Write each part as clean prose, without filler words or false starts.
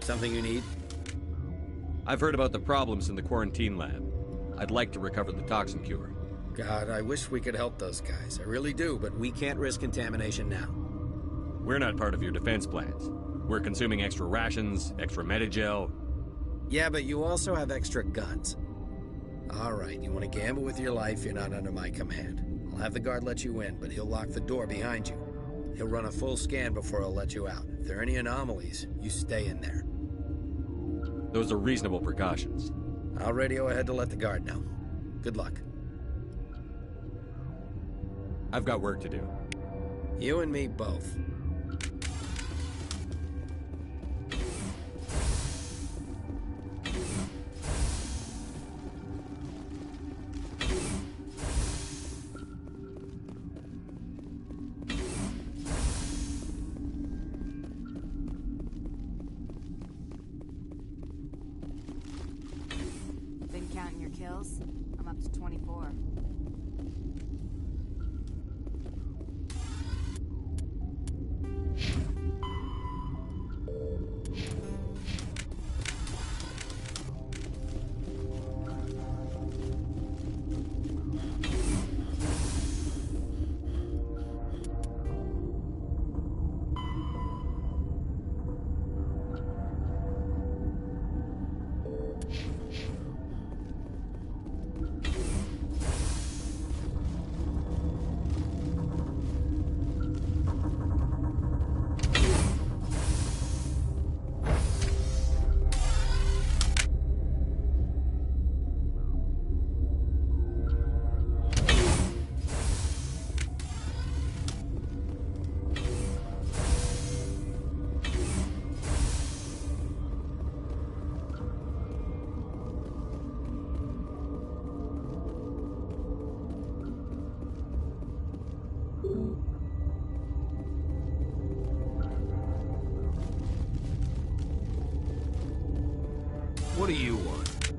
Something you need? I've heard about the problems in the quarantine lab. I'd like to recover the toxin cure. God, I wish we could help those guys. I really do, but we can't risk contamination now. We're not part of your defense plans. We're consuming extra rations, extra Medigel. Yeah, but you also have extra guns. All right, you want to gamble with your life, you're not under my command. I'll have the guard let you in, but he'll lock the door behind you. He'll run a full scan before he'll let you out. If there are any anomalies, you stay in there. Those are reasonable precautions. I'll radio ahead to let the guard know. Good luck. I've got work to do. You and me both. Been counting your kills? I'm up to 24. What do you want?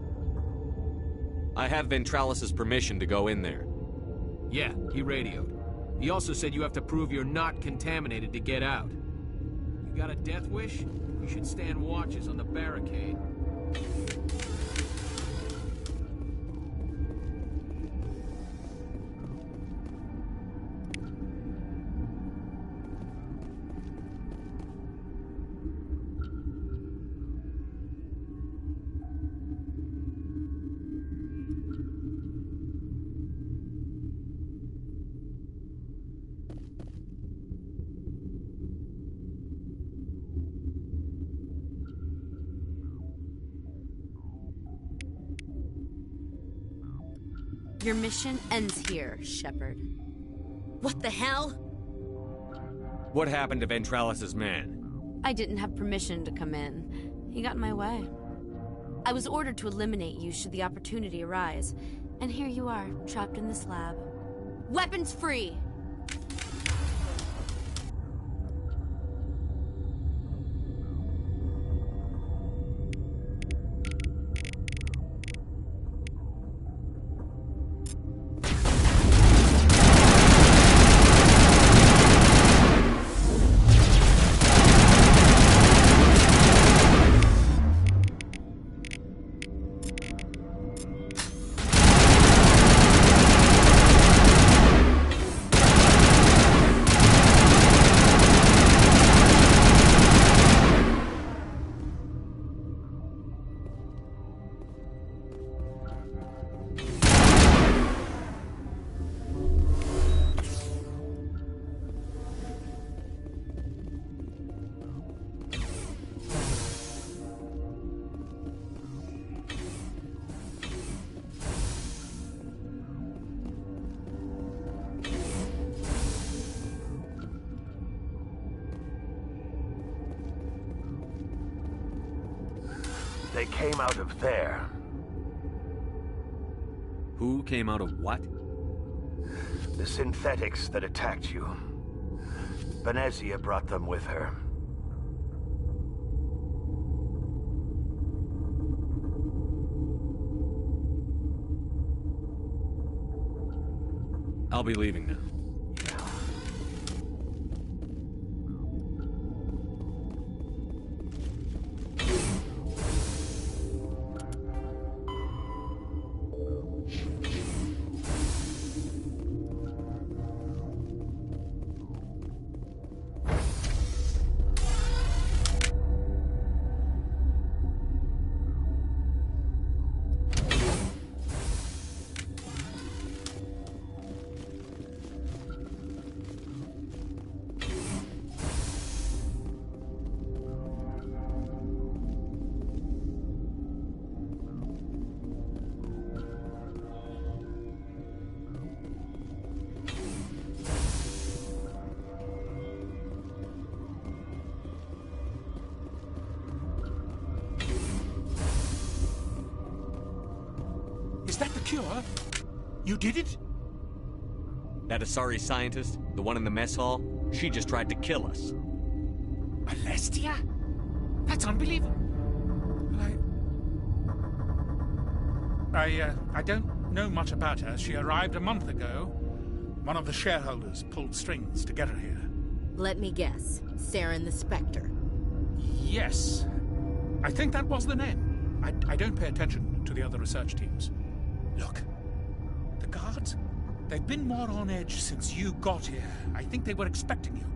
I have Ventralis's permission to go in there. Yeah, he radioed. He also said you have to prove you're not contaminated to get out. You got a death wish? You should stand watches on the barricade. Your mission ends here, Shepard. What the hell? What happened to Ventralis's man? I didn't have permission to come in. He got in my way. I was ordered to eliminate you should the opportunity arise. And here you are, trapped in this lab. Weapons free! They came out of there. Who came out of what? The synthetics that attacked you. Venezia brought them with her. I'll be leaving now. Yeah. the cure? You did it? That Asari scientist, the one in the mess hall, she just tried to kill us. Alestia? That's unbelievable. I don't know much about her. She arrived a month ago. One of the shareholders pulled strings to get her here. Let me guess. Saren the Spectre. Yes. I think that was the name. I don't pay attention to the other research teams. Look, the guards, they've been more on edge since you got here. I think they were expecting you.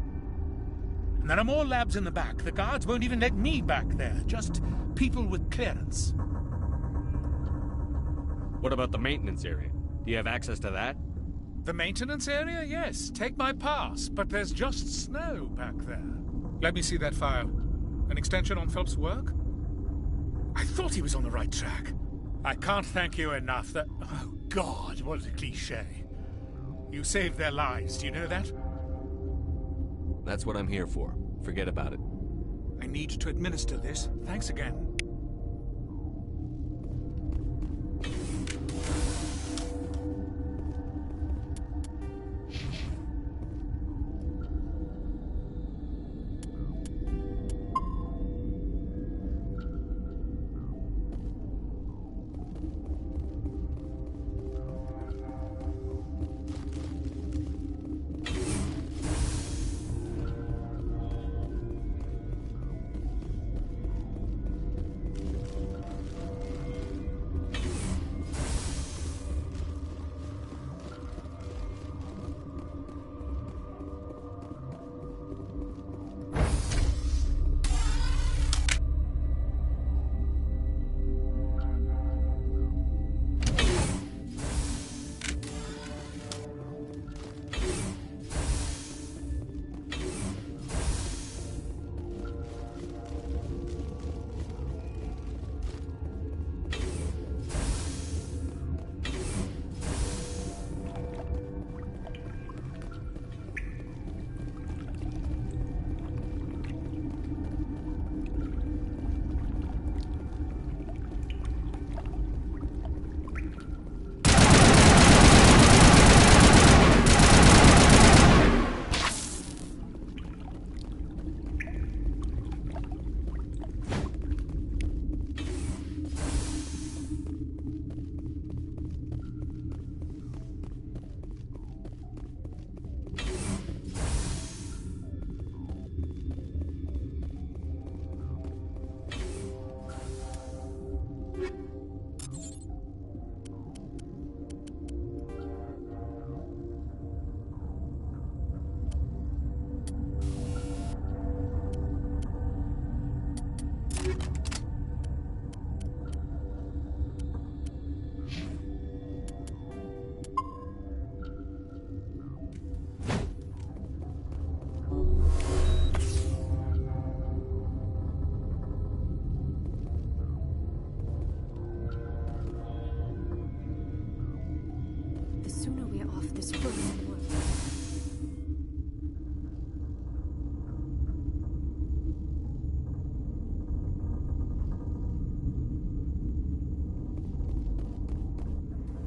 And there are more labs in the back. The guards won't even let me back there. Just people with clearance. What about the maintenance area? Do you have access to that? The maintenance area? Yes. Take my pass. But there's just snow back there. Let me see that file. An extension on Phelps' work? I thought he was on the right track. I can't thank you enough. That... Oh, God, what a cliché. You saved their lives. Do you know that? That's what I'm here for. Forget about it. I need to administer this. Thanks again.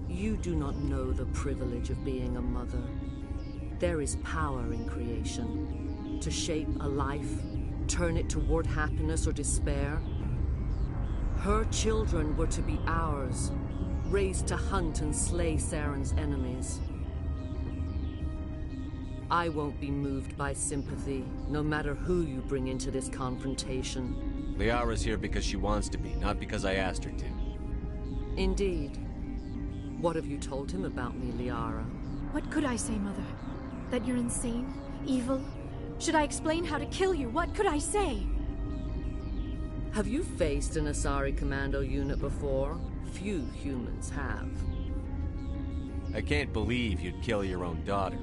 You do not know the privilege of being a mother. There is power in creation. To shape a life, turn it toward happiness or despair. Her children were to be ours, raised to hunt and slay Saren's enemies. I won't be moved by sympathy, no matter who you bring into this confrontation. Liara's here because she wants to be, not because I asked her to. Indeed. What have you told him about me, Liara? What could I say, Mother? That you're insane? Evil? Should I explain how to kill you? What could I say? Have you faced an Asari commando unit before? Few humans have. I can't believe you'd kill your own daughter.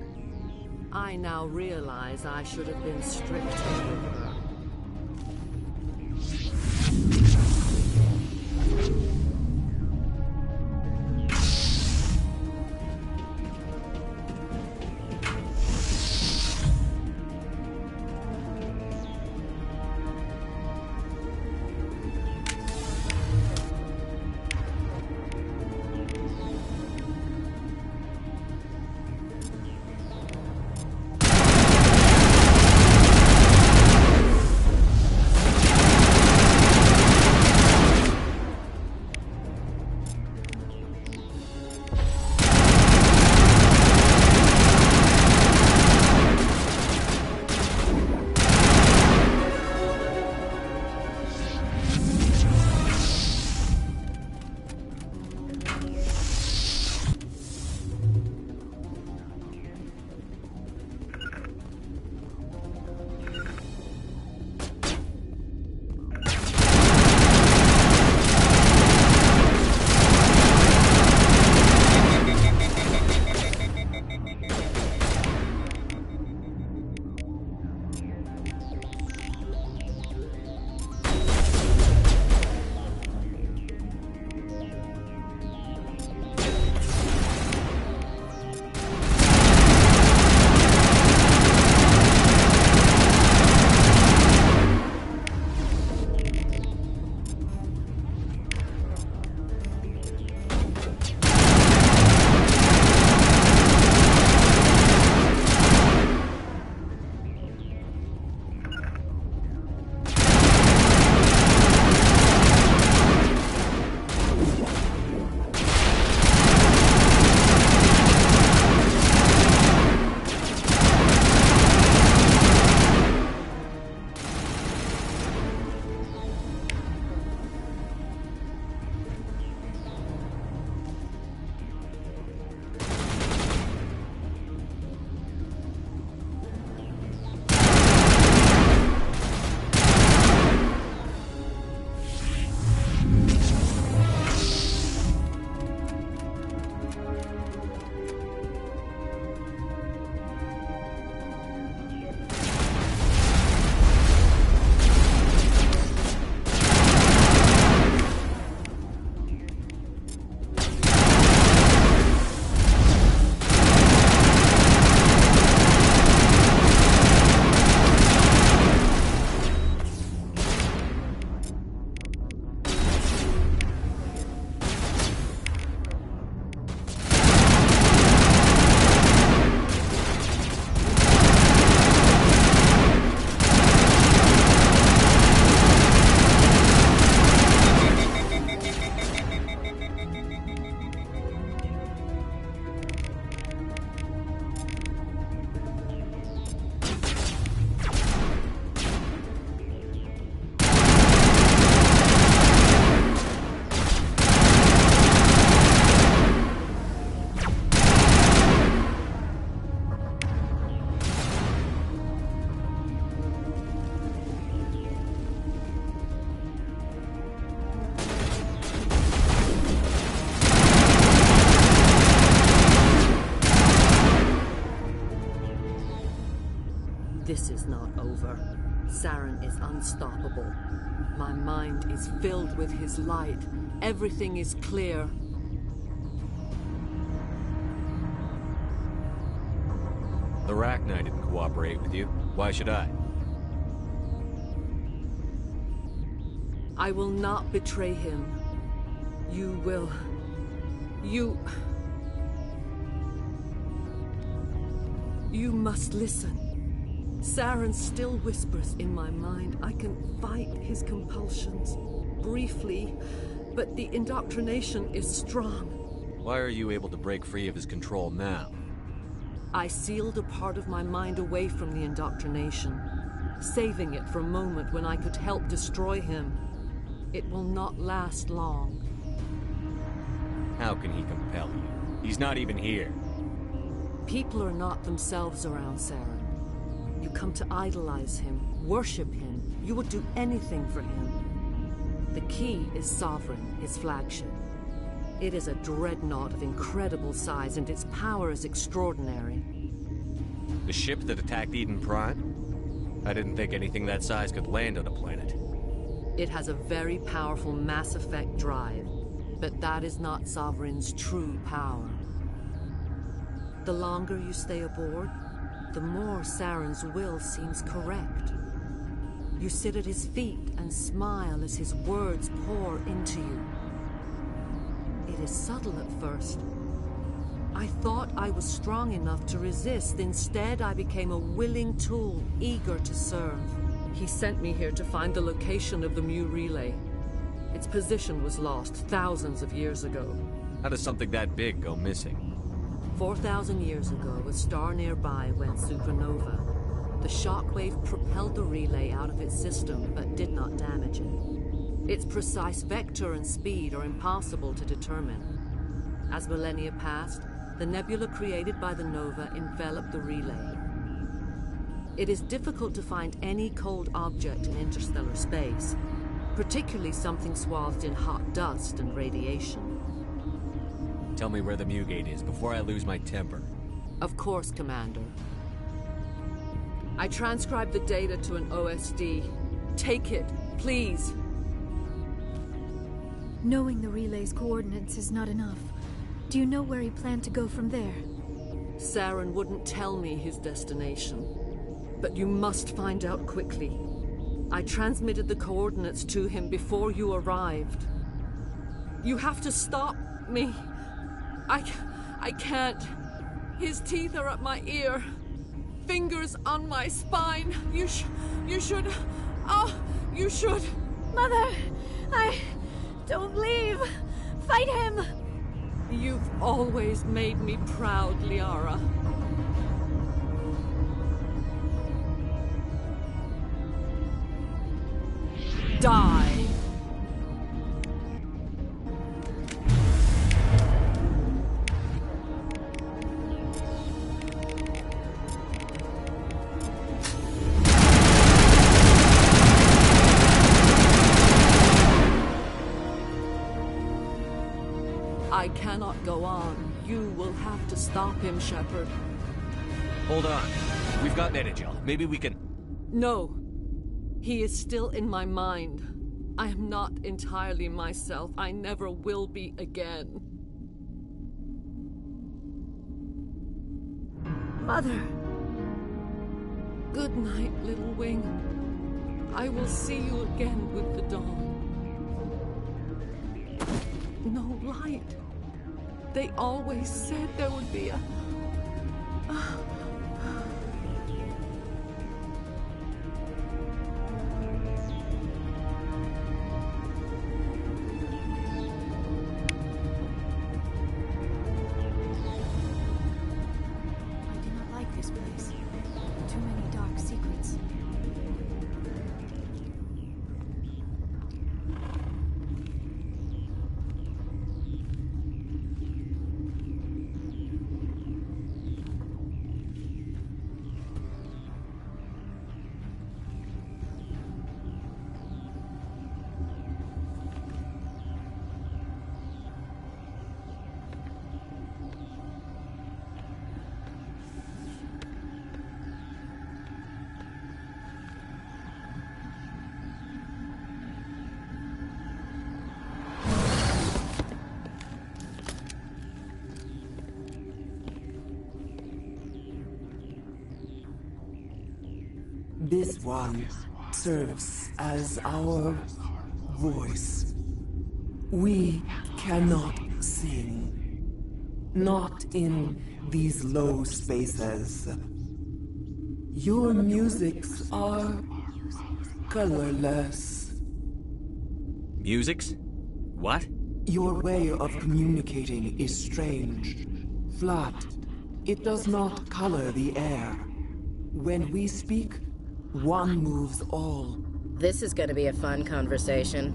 I now realize I should have been stricter with her. Saren is unstoppable. My mind is filled with his light. Everything is clear. The Rachni didn't cooperate with you. Why should I? I will not betray him. You will. You must listen. Saren still whispers in my mind. I can fight his compulsions. Briefly, but the indoctrination is strong. Why are you able to break free of his control now? I sealed a part of my mind away from the indoctrination, saving it for a moment when I could help destroy him. It will not last long. How can he compel you? He's not even here. People are not themselves around Saren. You come to idolize him, worship him. You would do anything for him. The key is Sovereign, his flagship. It is a dreadnought of incredible size, and its power is extraordinary. The ship that attacked Eden Prime? I didn't think anything that size could land on a planet. It has a very powerful Mass Effect drive, but that is not Sovereign's true power. The longer you stay aboard, the more Saren's will seems correct. You sit at his feet and smile as his words pour into you. It is subtle at first. I thought I was strong enough to resist. Instead, I became a willing tool, eager to serve. He sent me here to find the location of the Mu relay. Its position was lost thousands of years ago. How does something that big go missing? 4,000 years ago, a star nearby went supernova. The shockwave propelled the relay out of its system, but did not damage it. Its precise vector and speed are impossible to determine. As millennia passed, the nebula created by the nova enveloped the relay. It is difficult to find any cold object in interstellar space, particularly something swathed in hot dust and radiation. Tell me where the Mu gate is before I lose my temper. Of course, Commander. I transcribed the data to an OSD. Take it, please. Knowing the relay's coordinates is not enough. Do you know where he planned to go from there? Saren wouldn't tell me his destination. But you must find out quickly. I transmitted the coordinates to him before you arrived. You have to stop me. I can't. His teeth are at my ear. Fingers on my spine. You should... Oh, you should... Mother! Don't leave! Fight him! You've always made me proud, Liara. Die! I cannot go on. You will have to stop him, Shepard. Hold on. We've got Netagel. Maybe we can... No. He is still in my mind. I am not entirely myself. I never will be again. Mother! Good night, little wing. I will see you again with the dawn. No light. They always said there would be a... This one serves as our voice. We cannot sing. Not in these low spaces. Your musics are colorless. Musics? What? Your way of communicating is strange. Flat. It does not color the air. When we speak, one moves all. This is gonna be a fun conversation.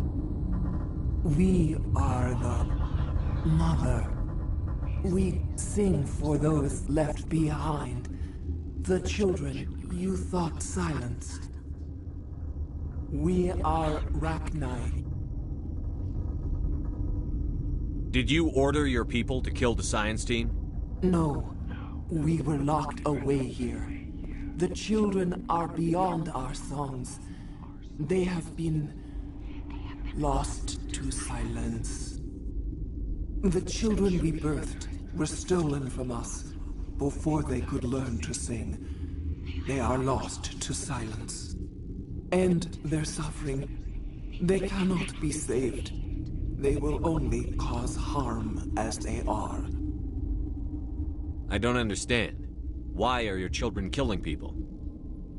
We are the mother. We sing for those left behind. The children you thought silenced. We are Rachni. Did you order your people to kill the science team? No. We were locked away here. The children are beyond our songs. They have been lost to silence. The children we birthed were stolen from us before they could learn to sing. They are lost to silence. And their suffering, they cannot be saved. They will only cause harm as they are. I don't understand. Why are your children killing people?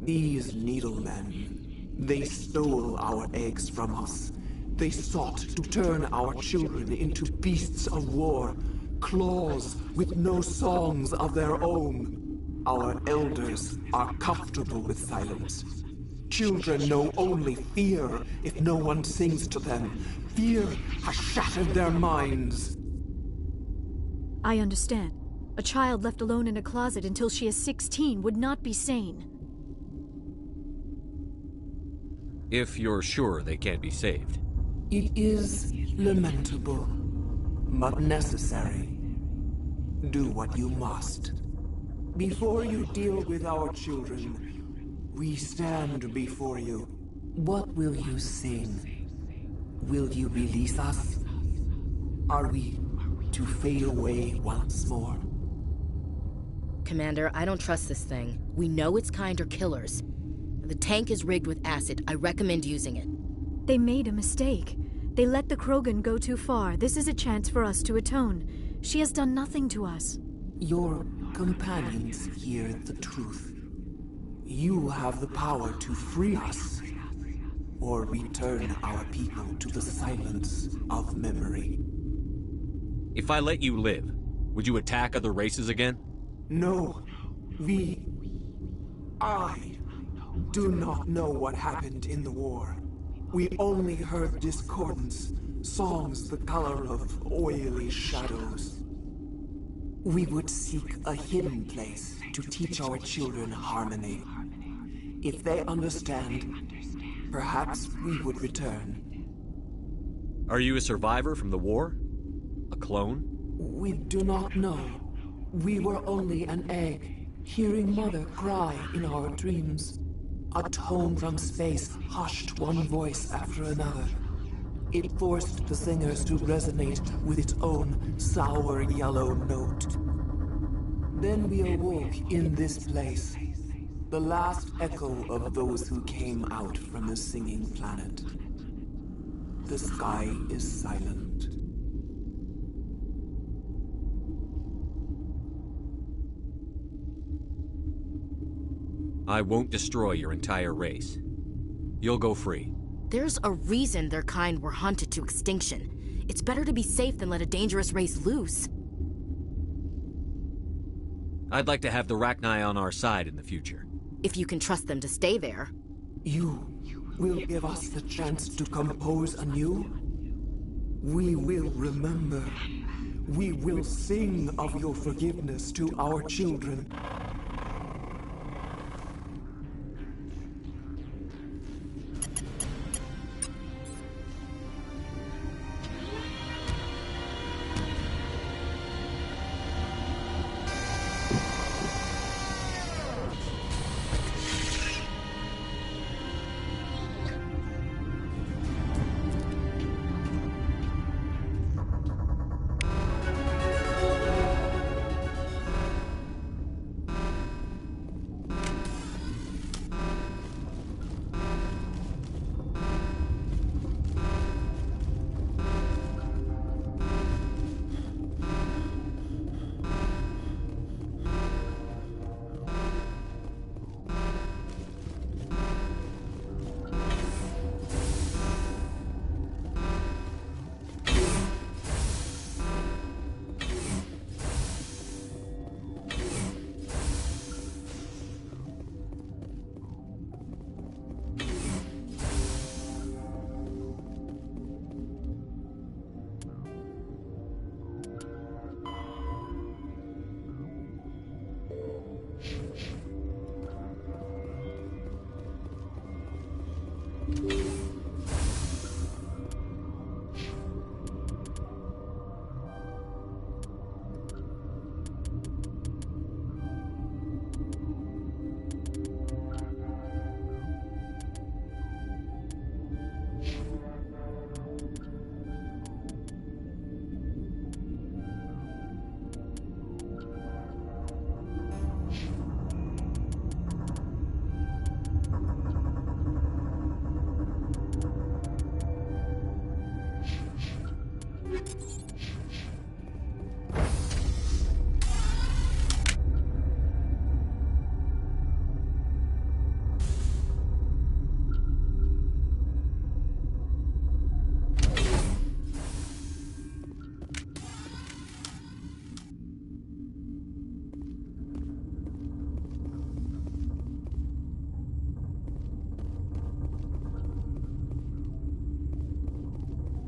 These needlemen, they stole our eggs from us. They sought to turn our children into beasts of war, claws with no songs of their own. Our elders are comfortable with silence. Children know only fear if no one sings to them. Fear has shattered their minds. I understand. A child left alone in a closet until she is 16 would not be sane. If you're sure they can't be saved. It is lamentable, but necessary. Do what you must. Before you deal with our children, we stand before you. What will you sing? Will you release us? Are we to fade away once more? Commander, I don't trust this thing. We know its kind are killers. The tank is rigged with acid. I recommend using it. They made a mistake. They let the Krogan go too far. This is a chance for us to atone. She has done nothing to us. Your companions hear the truth. You have the power to free us, or return our people to the silence of memory. If I let you live, would you attack other races again? No. I do not know what happened in the war. We only heard discordance, songs the color of oily shadows. We would seek a hidden place to teach our children harmony. If they understand, perhaps we would return. Are you a survivor from the war? A clone? We do not know. We were only an egg, hearing Mother cry in our dreams. A tone from space hushed one voice after another. It forced the singers to resonate with its own sour yellow note. Then we awoke in this place, the last echo of those who came out from the singing planet. The sky is silent. I won't destroy your entire race. You'll go free. There's a reason their kind were hunted to extinction. It's better to be safe than let a dangerous race loose. I'd like to have the Rachni on our side in the future. If you can trust them to stay there. You will give us the chance to compose anew? We will remember. We will sing of your forgiveness to our children.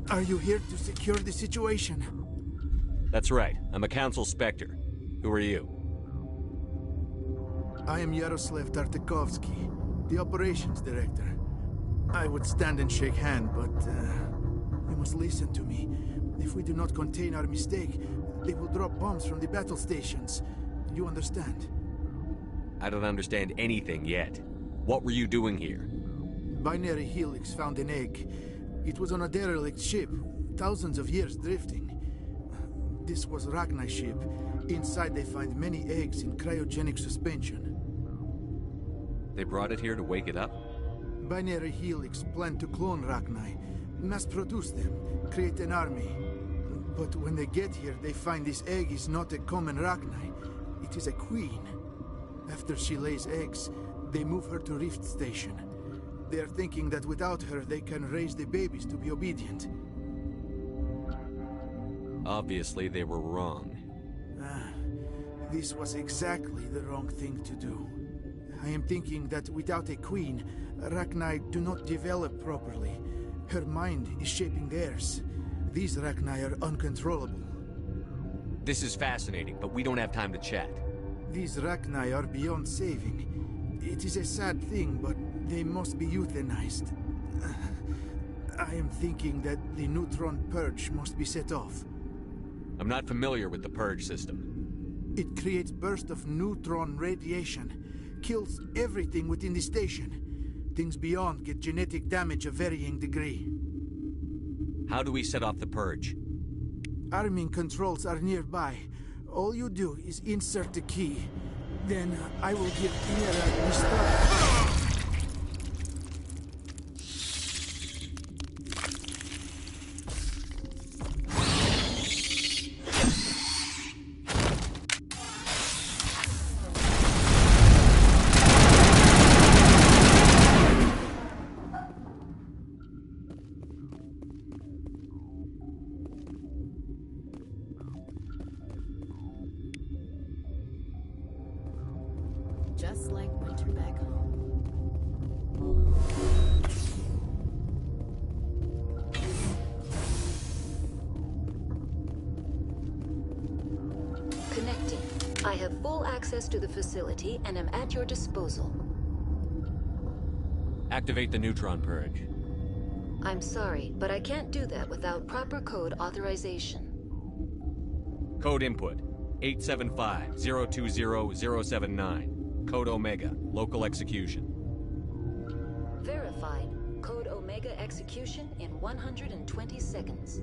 Are you here to secure the situation? That's right. I'm a Council Spectre. Who are you? I am Yaroslav Tartakovsky, the Operations Director. I would stand and shake hand, but you must listen to me. If we do not contain our mistake, they will drop bombs from the battle stations. You understand? I don't understand anything yet. What were you doing here? Binary Helix found an egg. It was on a derelict ship, thousands of years drifting. This was Rachni's ship. Inside they find many eggs in cryogenic suspension. They brought it here to wake it up? Binary Helix planned to clone Rachni, mass-produce them, create an army. But when they get here, they find this egg is not a common Rachni. It is a queen. After she lays eggs, they move her to Rift Station. They are thinking that without her, they can raise the babies to be obedient. Obviously, they were wrong. This was exactly the wrong thing to do. I am thinking that without a queen, Rachni do not develop properly. Her mind is shaping theirs. These Rachni are uncontrollable. This is fascinating, but we don't have time to chat. These Rachni are beyond saving. It is a sad thing, but they must be euthanized. I am thinking that the neutron purge must be set off. I'm not familiar with the purge system. It creates bursts of neutron radiation, kills everything within the station. Things beyond get genetic damage of varying degree. How do we set off the purge? Arming controls are nearby. All you do is insert the key. Then I will give Mira the start. Just like winter back home. Connecting. I have full access to the facility and am at your disposal. Activate the neutron purge. I'm sorry, but I can't do that without proper code authorization. Code input 875-020-079. Code Omega, local execution. Verified. Code Omega execution in 120 seconds.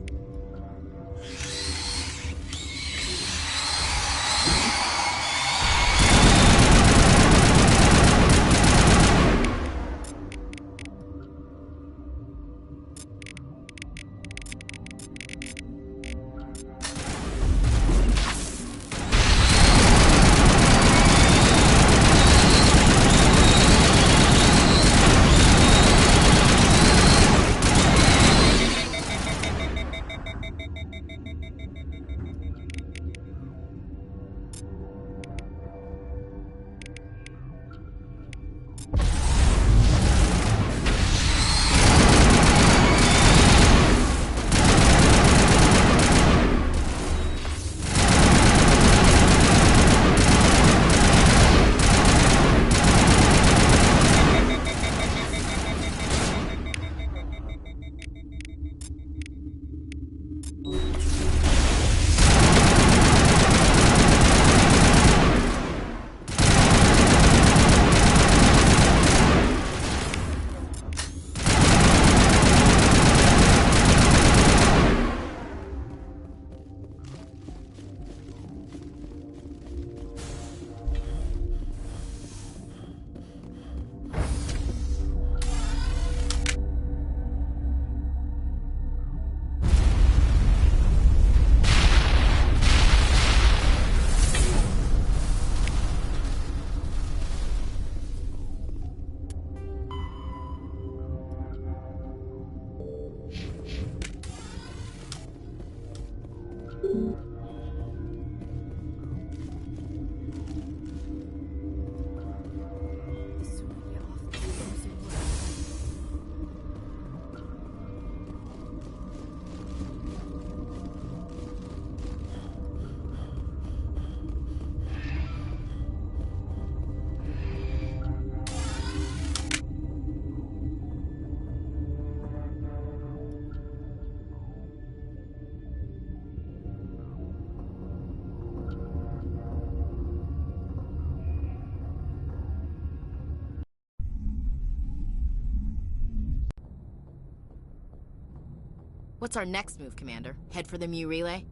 What's our next move, Commander? Head for the Mu relay?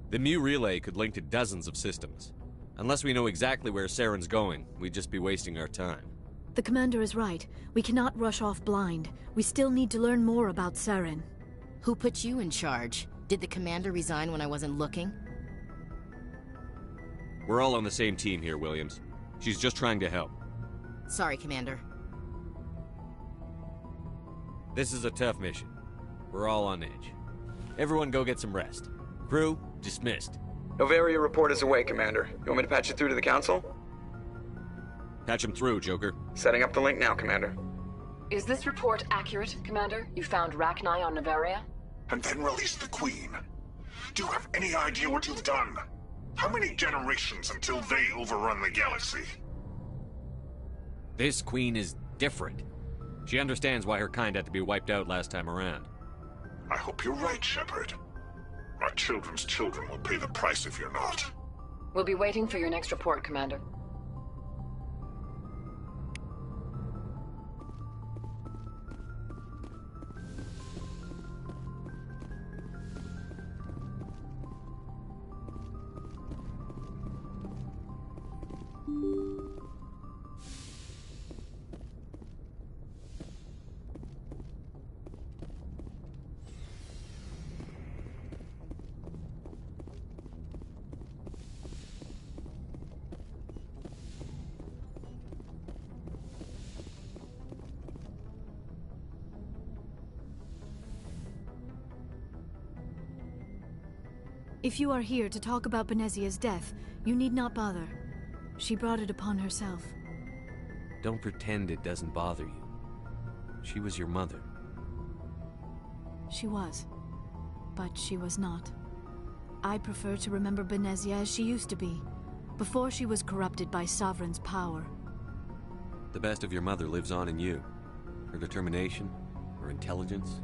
The Mu relay could link to dozens of systems. Unless we know exactly where Saren's going, we'd just be wasting our time. The Commander is right. We cannot rush off blind. We still need to learn more about Saren. Who put you in charge? Did the Commander resign when I wasn't looking? We're all on the same team here, Williams. She's just trying to help. Sorry, Commander. This is a tough mission. We're all on edge. Everyone go get some rest. Crew, dismissed. Novaria report is away, Commander. You want me to patch it through to the Council? Patch him through, Joker. Setting up the link now, Commander. Is this report accurate, Commander? You found Rachni on Novaria? And then released the Queen. Do you have any idea what you've done? How many generations until they overrun the galaxy? This Queen is different. She understands why her kind had to be wiped out last time around. I hope you're right, Shepard. Our children's children will pay the price if you're not. We'll be waiting for your next report, Commander. If you are here to talk about Benezia's death, you need not bother. She brought it upon herself. Don't pretend it doesn't bother you. She was your mother. She was. But she was not. I prefer to remember Benezia as she used to be, before she was corrupted by Sovereign's power. The best of your mother lives on in you. Her determination, her intelligence,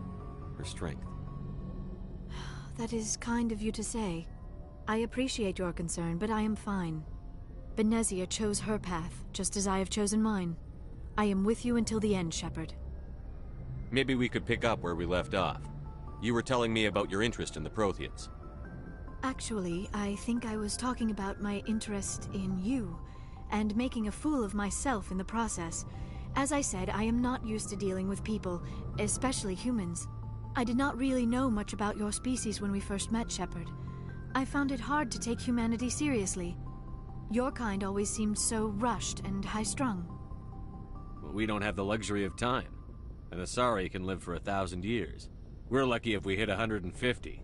her strength. That is kind of you to say. I appreciate your concern, but I am fine. Benezia chose her path, just as I have chosen mine. I am with you until the end, Shepard. Maybe we could pick up where we left off. You were telling me about your interest in the Protheans. Actually, I think I was talking about my interest in you, and making a fool of myself in the process. As I said, I am not used to dealing with people, especially humans. I did not really know much about your species when we first met, Shepard. I found it hard to take humanity seriously. Your kind always seemed so rushed and high-strung. Well, we don't have the luxury of time. An Asari can live for 1,000 years. We're lucky if we hit 150.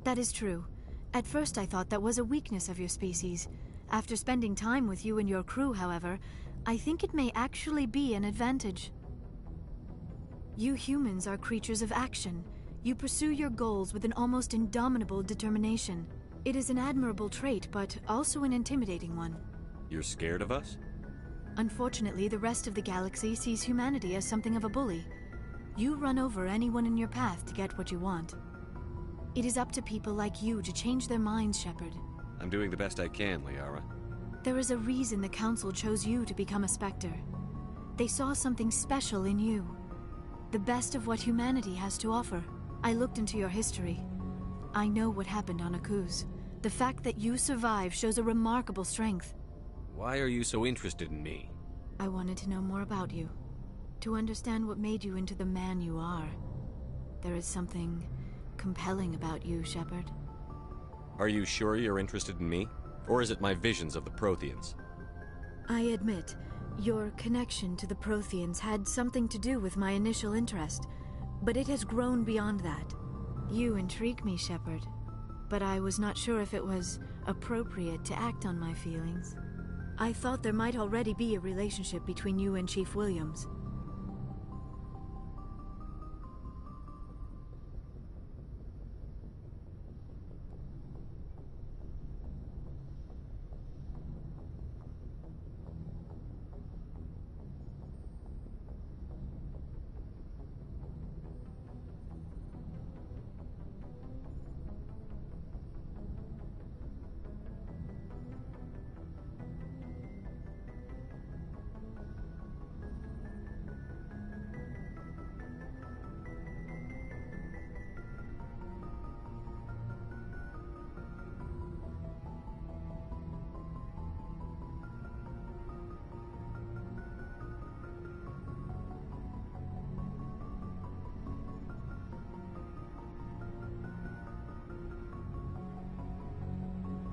That is true. At first I thought that was a weakness of your species. After spending time with you and your crew, however, I think it may actually be an advantage. You humans are creatures of action. You pursue your goals with an almost indomitable determination. It is an admirable trait, but also an intimidating one. You're scared of us? Unfortunately, the rest of the galaxy sees humanity as something of a bully. You run over anyone in your path to get what you want. It is up to people like you to change their minds, Shepard. I'm doing the best I can, Liara. There is a reason the Council chose you to become a Spectre. They saw something special in you. The best of what humanity has to offer. I looked into your history. I know what happened on Akuz. The fact that you survived shows a remarkable strength. Why are you so interested in me? I wanted to know more about you. To understand what made you into the man you are. There is something compelling about you, Shepard. Are you sure you're interested in me? Or is it my visions of the Protheans? I admit, your connection to the Protheans had something to do with my initial interest, but it has grown beyond that. You intrigue me, Shepard, but I was not sure if it was appropriate to act on my feelings. I thought there might already be a relationship between you and Chief Williams.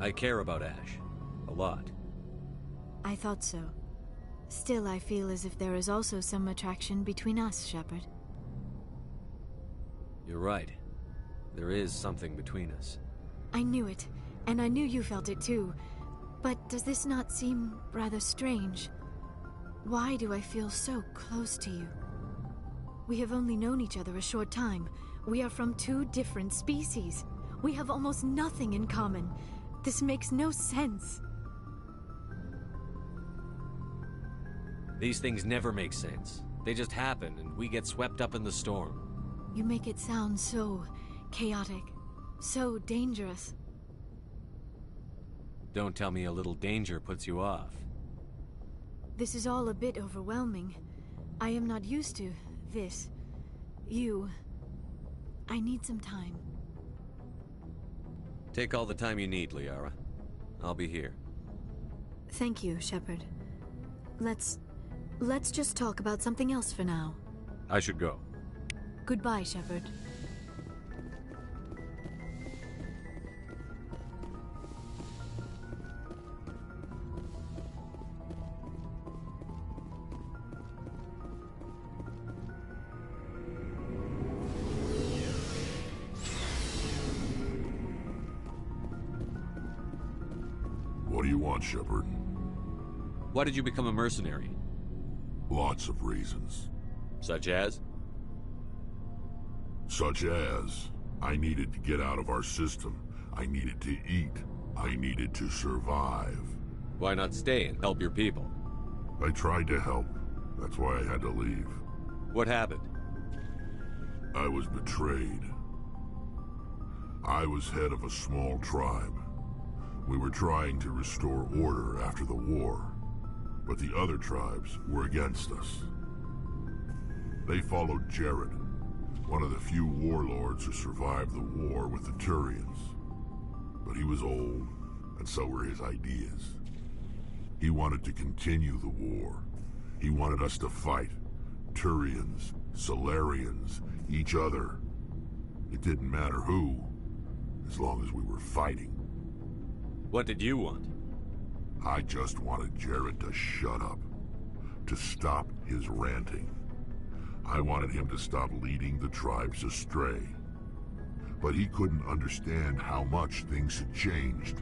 I care about Ash. A lot. I thought so. Still, I feel as if there is also some attraction between us, Shepard. You're right. There is something between us. I knew it, and I knew you felt it too. But does this not seem rather strange? Why do I feel so close to you? We have only known each other a short time. We are from two different species. We have almost nothing in common. This makes no sense. These things never make sense. They just happen, and we get swept up in the storm. You make it sound so chaotic, so dangerous. Don't tell me a little danger puts you off. This is all a bit overwhelming. I am not used to this. I need some time. Take all the time you need, Liara. I'll be here. Thank you, Shepard. Let's just talk about something else for now. I should go. Goodbye, Shepard. What do you want, Shepard? Why did you become a mercenary? Lots of reasons. Such as? Such as, I needed to get out of our system. I needed to eat. I needed to survive. Why not stay and help your people? I tried to help. That's why I had to leave. What happened? I was betrayed. I was head of a small tribe. We were trying to restore order after the war, but the other tribes were against us. They followed Jared, one of the few warlords who survived the war with the Turians. But he was old, and so were his ideas. He wanted to continue the war. He wanted us to fight. Turians, Solarians, each other. It didn't matter who, as long as we were fighting. What did you want? I just wanted Jared to shut up, to stop his ranting. I wanted him to stop leading the tribes astray. But he couldn't understand how much things had changed.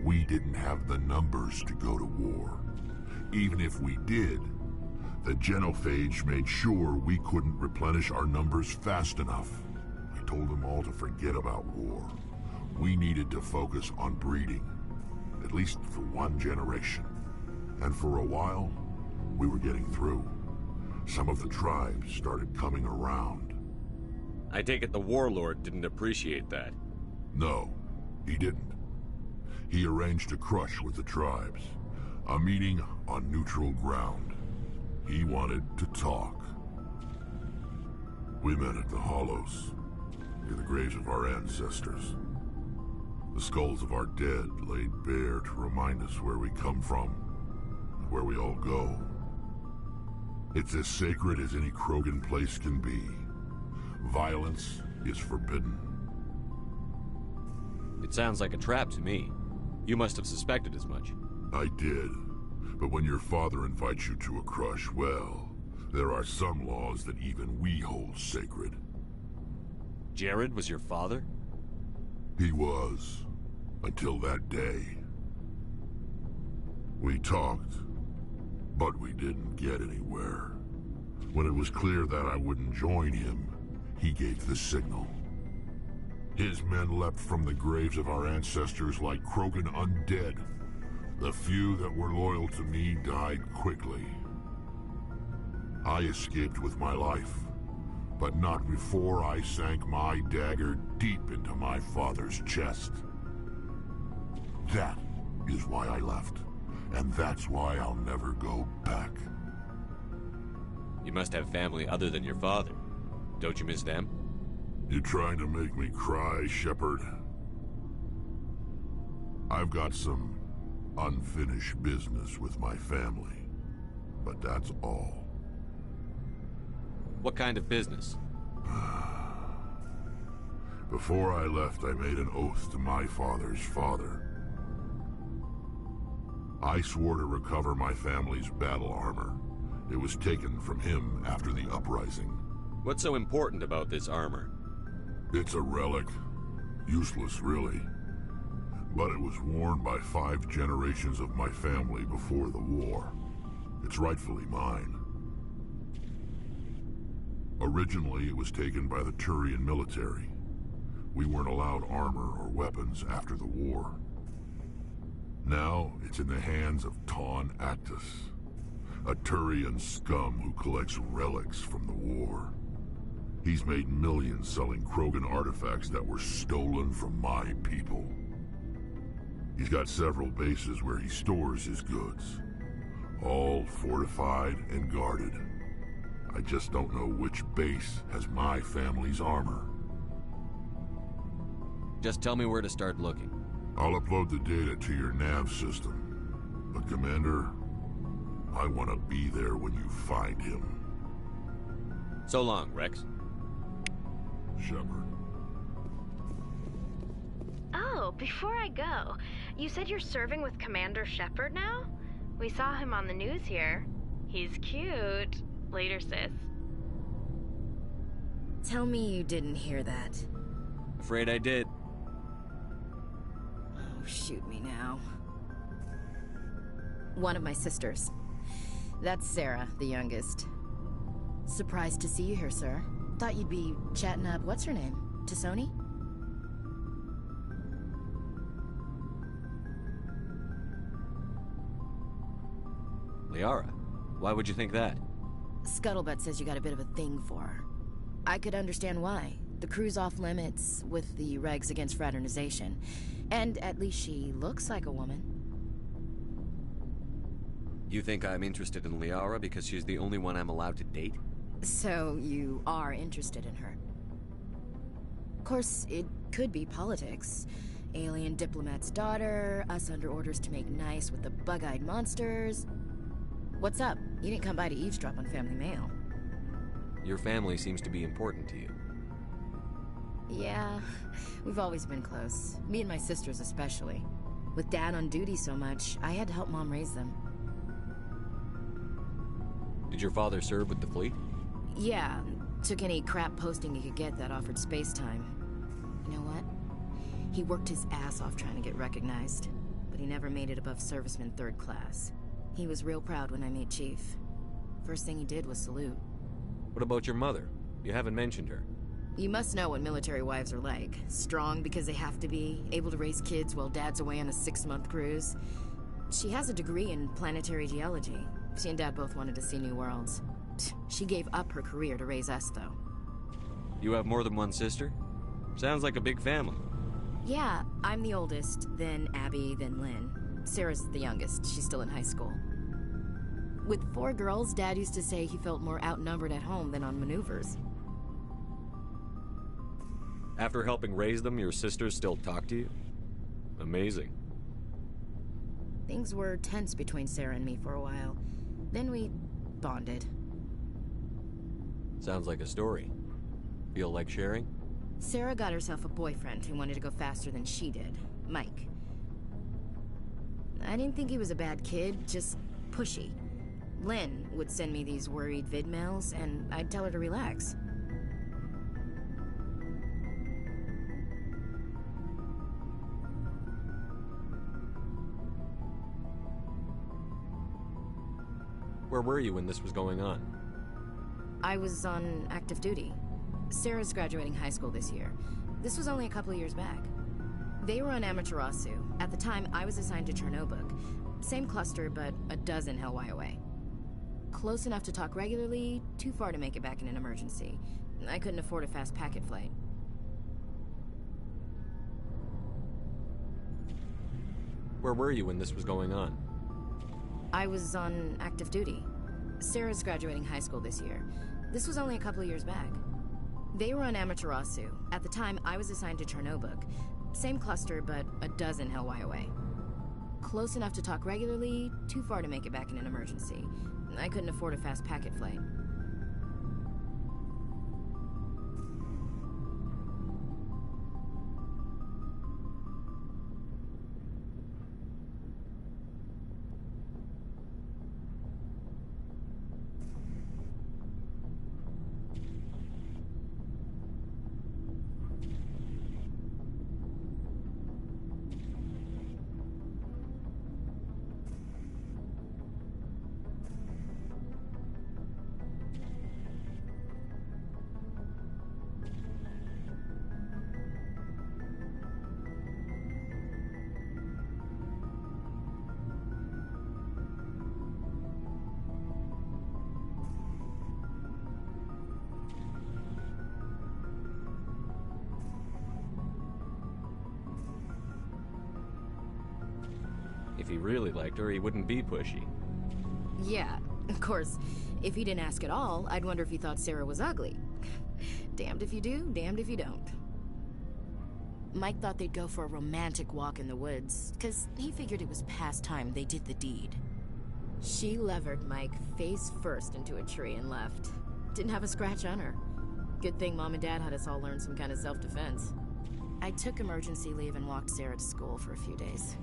We didn't have the numbers to go to war. Even if we did, the genophage made sure we couldn't replenish our numbers fast enough. I told them all to forget about war. We needed to focus on breeding, at least for one generation. And for a while, we were getting through. Some of the tribes started coming around. I take it the warlord didn't appreciate that. No, he didn't. He arranged a crush with the tribes, a meeting on neutral ground. He wanted to talk. We met at the Hollows, near the graves of our ancestors. The skulls of our dead laid bare to remind us where we come from, and where we all go. It's as sacred as any Krogan place can be. Violence is forbidden. It sounds like a trap to me. You must have suspected as much. I did. But when your father invites you to a crush, well, there are some laws that even we hold sacred. Jared was your father? He was. Until that day. We talked, but we didn't get anywhere. When it was clear that I wouldn't join him, he gave the signal. His men leapt from the graves of our ancestors like Krogan undead. The few that were loyal to me died quickly. I escaped with my life, but not before I sank my dagger deep into my father's chest. That is why I left, and that's why I'll never go back. You must have family other than your father. Don't you miss them? You trying to make me cry, Shepard? I've got some unfinished business with my family, but that's all. What kind of business? Before I left, I made an oath to my father's father. I swore to recover my family's battle armor. It was taken from him after the uprising. What's so important about this armor? It's a relic. Useless, really. But it was worn by 5 generations of my family before the war. It's rightfully mine. Originally, it was taken by the Turian military. We weren't allowed armor or weapons after the war. Now, it's in the hands of Ton Actus, a Turian scum who collects relics from the war. He's made millions selling Krogan artifacts that were stolen from my people. He's got several bases where he stores his goods, all fortified and guarded. I just don't know which base has my family's armor. Just tell me where to start looking. I'll upload the data to your nav system. But Commander, I want to be there when you find him. So long, Rex. Shepard. Oh, before I go, you said you're serving with Commander Shepard now? We saw him on the news here. He's cute. Later, sis. Tell me you didn't hear that. Afraid I did. Oh, shoot me now. One of my sisters. That's Sarah, the youngest. Surprised to see you here, sir. Thought you'd be chatting up, what's her name? Tassoni? Liara, why would you think that? Scuttlebutt says you got a bit of a thing for her. I could understand why. The crew's off limits with the regs against fraternization. And at least she looks like a woman. You think I'm interested in Liara because she's the only one I'm allowed to date? So you are interested in her. Of course, it could be politics. Alien diplomat's daughter, us under orders to make nice with the bug-eyed monsters. What's up? You didn't come by to eavesdrop on family mail. Your family seems to be important to you. Yeah, we've always been close. Me and my sisters especially. With Dad on duty so much, I had to help Mom raise them. Did your father serve with the fleet? Yeah, took any crap posting he could get that offered space time. You know what? He worked his ass off trying to get recognized, but he never made it above serviceman 3rd class. He was real proud when I made chief. First thing he did was salute. What about your mother? You haven't mentioned her. You must know what military wives are like. Strong because they have to be, able to raise kids while Dad's away on a 6-month cruise. She has a degree in planetary geology. She and Dad both wanted to see new worlds. She gave up her career to raise us, though. You have more than one sister? Sounds like a big family. Yeah, I'm the oldest, then Abby, then Lynn. Sarah's the youngest. She's still in high school. With 4 girls, Dad used to say he felt more outnumbered at home than on maneuvers. After helping raise them, your sisters still talk to you? Amazing. Things were tense between Sarah and me for a while. Then we bonded. Sounds like a story. Feel like sharing? Sarah got herself a boyfriend who wanted to go faster than she did, Mike. I didn't think he was a bad kid, just pushy. Lynn would send me these worried vid mails, and I'd tell her to relax. Where were you when this was going on? I was on active duty. Sarah's graduating high school this year. This was only a couple of years back. They were on Amaterasu. At the time, I was assigned to Chernobog. Same cluster, but a dozen Hellwire away. Close enough to talk regularly, too far to make it back in an emergency. I couldn't afford a fast packet flight. Where were you when this was going on? I was on active duty. Sarah's graduating high school this year. This was only a couple of years back. They were on Amaterasu. At the time, I was assigned to Chernobog. Same cluster, but a dozen Hellwire away. Close enough to talk regularly, too far to make it back in an emergency. I couldn't afford a fast packet flight. If he really liked her, he wouldn't be pushy. Yeah, of course, if he didn't ask at all, I'd wonder if he thought Sarah was ugly. Damned if you do, damned if you don't. Mike thought they'd go for a romantic walk in the woods, because he figured it was past time they did the deed. She levered Mike face first into a tree and left. Didn't have a scratch on her. Good thing Mom and Dad had us all learn some kind of self-defense. I took emergency leave and walked Sarah to school for a few days.